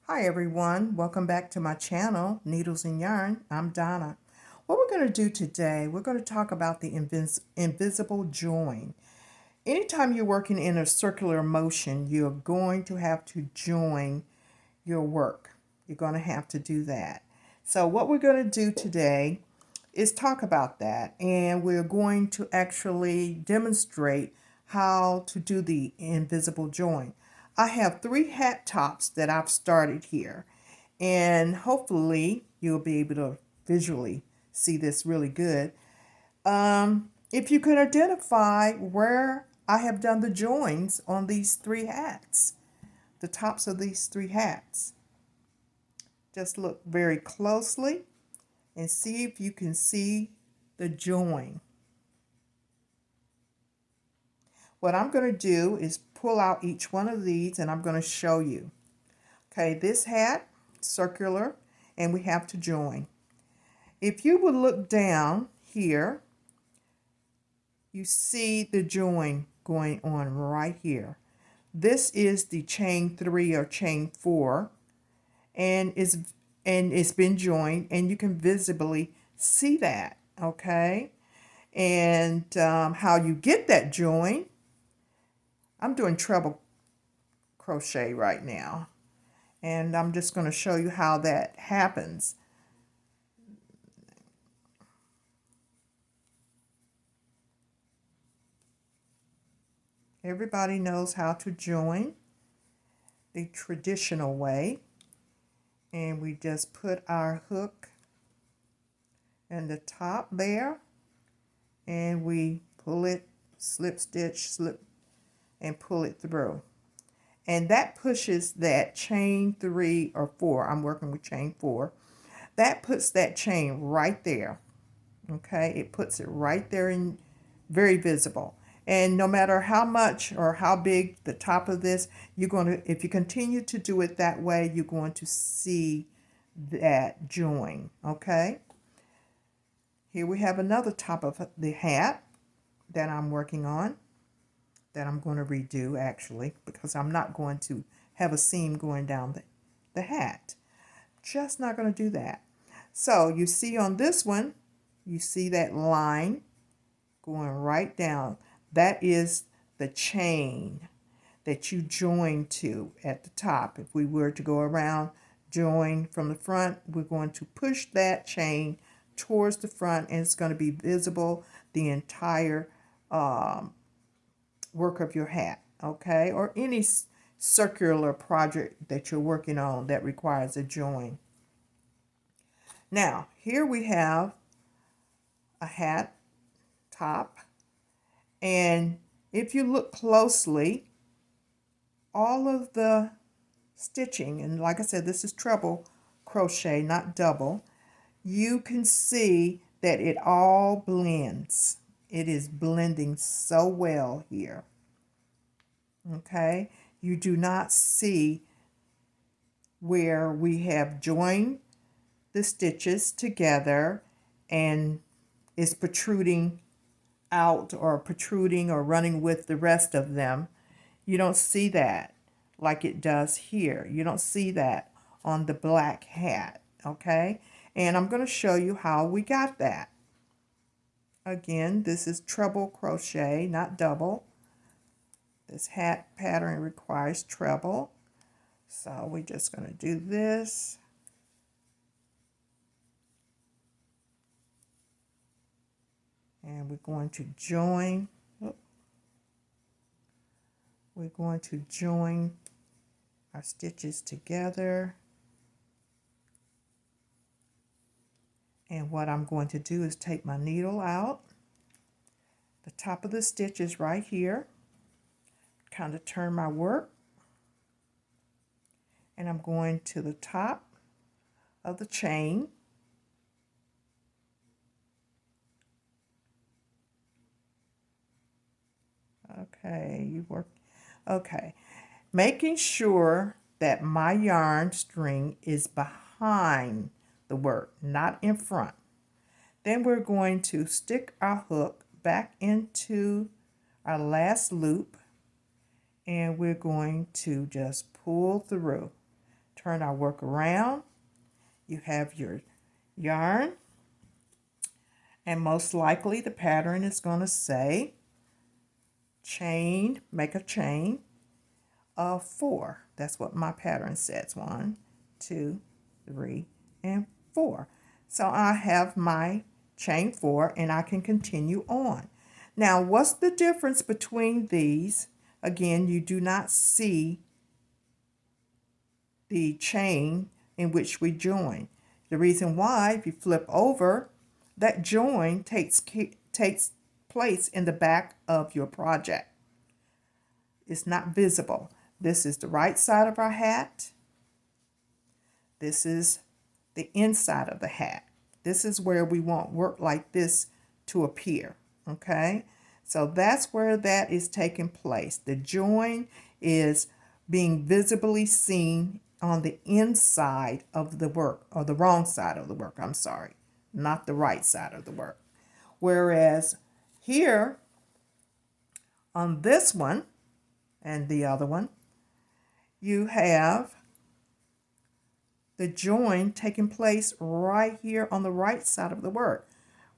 Hi everyone, welcome back to my channel, Needles and Yarn. I'm Donna. What we're going to do today, we're going to talk about the invisible join. Anytime you're working in a circular motion, you're going to have to join your work. You're going to have to do that. So what we're going to do today is talk about that, and we're going to actually demonstrate how to do the invisible join. I have 3 hat tops that I've started here, and hopefully you'll be able to visually see this really good. If you could identify where I have done the joins on these 3 hats, the tops of these 3 hats. Just look very closely and see if you can see the join. What I'm going to do is pull out each one of these and I'm going to show you. Okay, this hat, circular, and we have to join. If you would look down here, you see the join going on right here. This is the chain 3 or chain 4, and it's been joined, and you can visibly see that. Okay, and how you get that join, I'm doing treble crochet right now, and I'm just going to show you how that happens. Everybody knows how to join the traditional way, and we just put our hook in the top there, and we pull it, slip stitch, slip, and pull it through. And that pushes that chain 3 or 4. I'm working with chain 4. That puts that chain right there. Okay, it puts it right there and very visible. And no matter how much or how big the top of this, you're going to, if you continue to do it that way, you're going to see that join. Okay, here we have another top of the hat that I'm working on, that I'm going to redo actually, because I'm not going to have a seam going down the hat. Just not going to do that. So you see on this one, you see that line going right down. That is the chain that you join to at the top. If we were to go around, join from the front, we're going to push that chain towards the front, and it's going to be visible the entire work of your hat, okay? Or any circular project that you're working on that requires a join. Now, here we have a hat top, and if you look closely, all of the stitching, and like I said, this is treble crochet, not double, you can see that it all blends. It is blending so well here. Okay, you do not see where we have joined the stitches together and is protruding out or protruding or running with the rest of them. You don't see that like it does here. You don't see that on the black hat, okay? And I'm going to show you how we got that. Again, this is treble crochet, not double. This hat pattern requires treble. So we're just going to do this. And we're going to join. We're going to join our stitches together. And what I'm going to do is take my needle out. The top of the stitch is right here. Kind of turn my work. And I'm going to the top of the chain. Okay, you work. Okay, making sure that my yarn string is behind the work, not in front. Then we're going to stick our hook back into our last loop, and we're going to just pull through. turn our work around. You have your yarn, and most likely the pattern is going to say chain, make a chain of 4. That's what my pattern says. 1, 2, 3, and 4. So I have my chain 4 and I can continue on. Now, what's the difference between these? Again, you do not see the chain in which we join. The reason why, if you flip over, that join takes place in the back of your project. It's not visible. This is the right side of our hat. This is the inside of the hat. This is where we want work like this to appear, okay? So that's where that is taking place. The join is being visibly seen on the inside of the work, or the wrong side of the work, I'm sorry, not the right side of the work. Whereas here on this one and the other one, you have the join taking place right here on the right side of the work,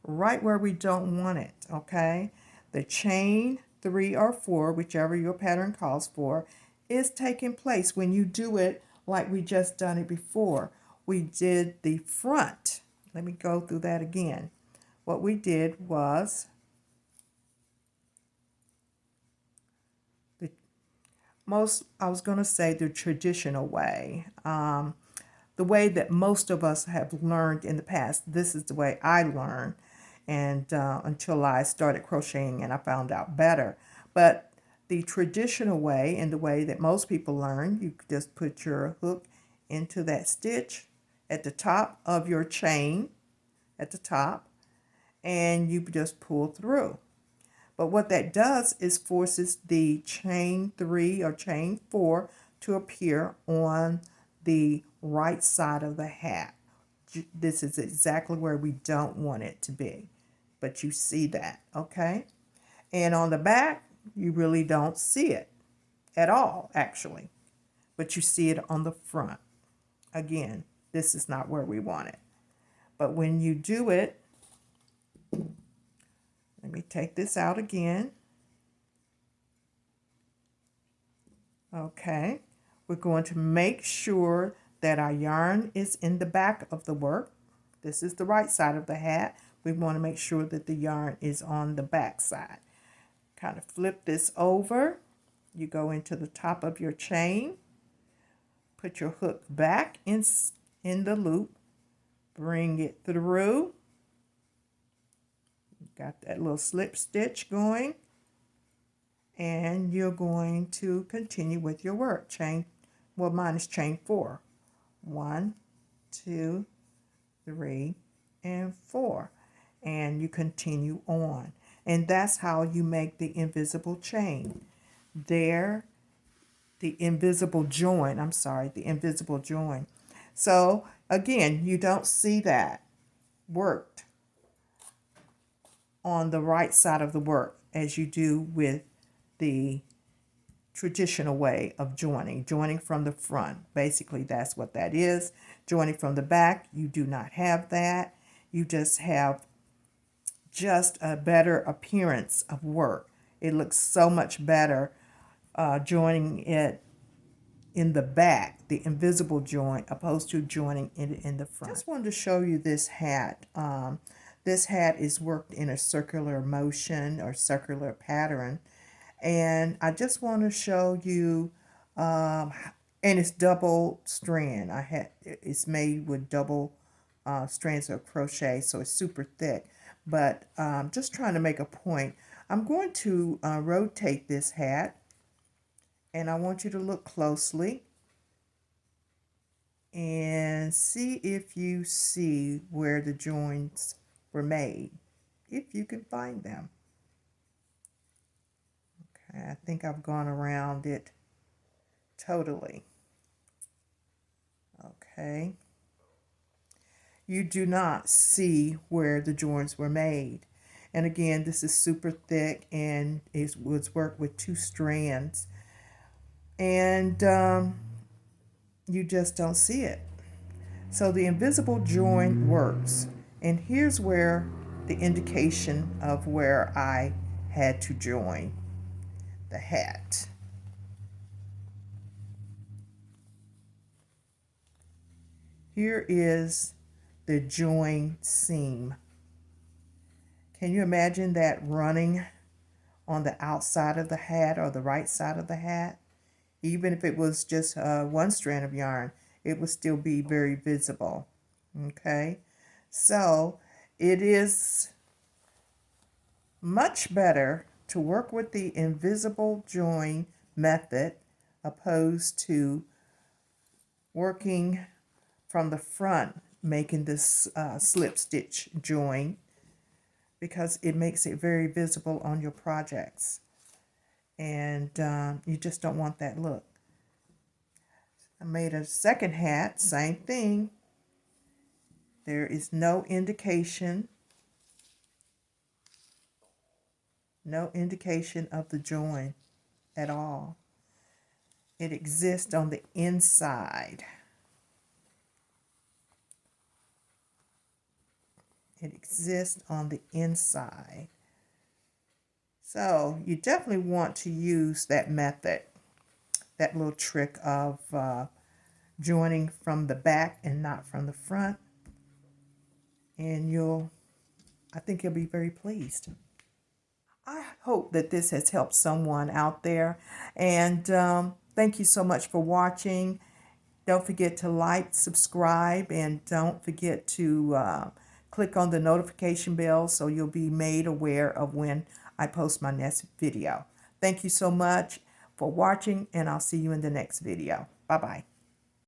right where we don't want it, okay? The chain 3 or 4, whichever your pattern calls for, is taking place when you do it like we just done it before. We did the front. Let me go through that again. What we did was I was going to say the traditional way. The way that most of us have learned in the past. This is the way I learned, and until I started crocheting and I found out better. But the traditional way, and the way that most people learn, you just put your hook into that stitch at the top of your chain, at the top, and you just pull through. But what that does is forces the chain 3 or chain 4 to appear on the right side of the hat. This is exactly where we don't want it to be, but you see that, okay? And on the back, you really don't see it at all, actually, but you see it on the front. Again, this is not where we want it. But when you do it, let me take this out again. Okay, we're going to make sure that our yarn is in the back of the work. This is the right side of the hat. We want to make sure that the yarn is on the back side. Kind of flip this over. You go into the top of your chain. Put your hook back in the loop. Bring it through. Got that little slip stitch going. And you're going to continue with your work. Mine is chain 4. 1, 2, 3, and 4. And you continue on. And that's how you make the invisible chain. There, the invisible join. The invisible join. So, again, you don't see that worked on the right side of the work as you do with the traditional way of joining from the front. Basically, that's what that is. Joining from the back, you do not have that. You just have a better appearance of work. It looks so much better joining it in the back, the invisible joint, opposed to joining it in the front. Just wanted to show you this hat. This hat is worked in a circular motion or circular pattern. And I just want to show you, and it's double strand. It's made with double strands of crochet, so it's super thick. But just trying to make a point. I'm going to rotate this hat, and I want you to look closely and see if you see where the joins were made, if you can find them. I think I've gone around it totally. Okay. You do not see where the joins were made. And again, this is super thick and it was worked with 2 strands. And you just don't see it. So the invisible join works. And here's where the indication of where I had to join the hat. Here is the join seam. Can you imagine that running on the outside of the hat or the right side of the hat? Even if it was just one strand of yarn, it would still be very visible. Okay, so it is much better to work with the invisible join method opposed to working from the front, making this slip stitch join, because it makes it very visible on your projects, and you just don't want that look. I made a second hat, same thing. There is no indication of the join at all. It exists on the inside. It exists on the inside. So you definitely want to use that method, that little trick of joining from the back and not from the front. And I think you'll be very pleased. I hope that this has helped someone out there. And thank you so much for watching. Don't forget to like, subscribe, and don't forget to click on the notification bell so you'll be made aware of when I post my next video. Thank you so much for watching, and I'll see you in the next video. Bye-bye.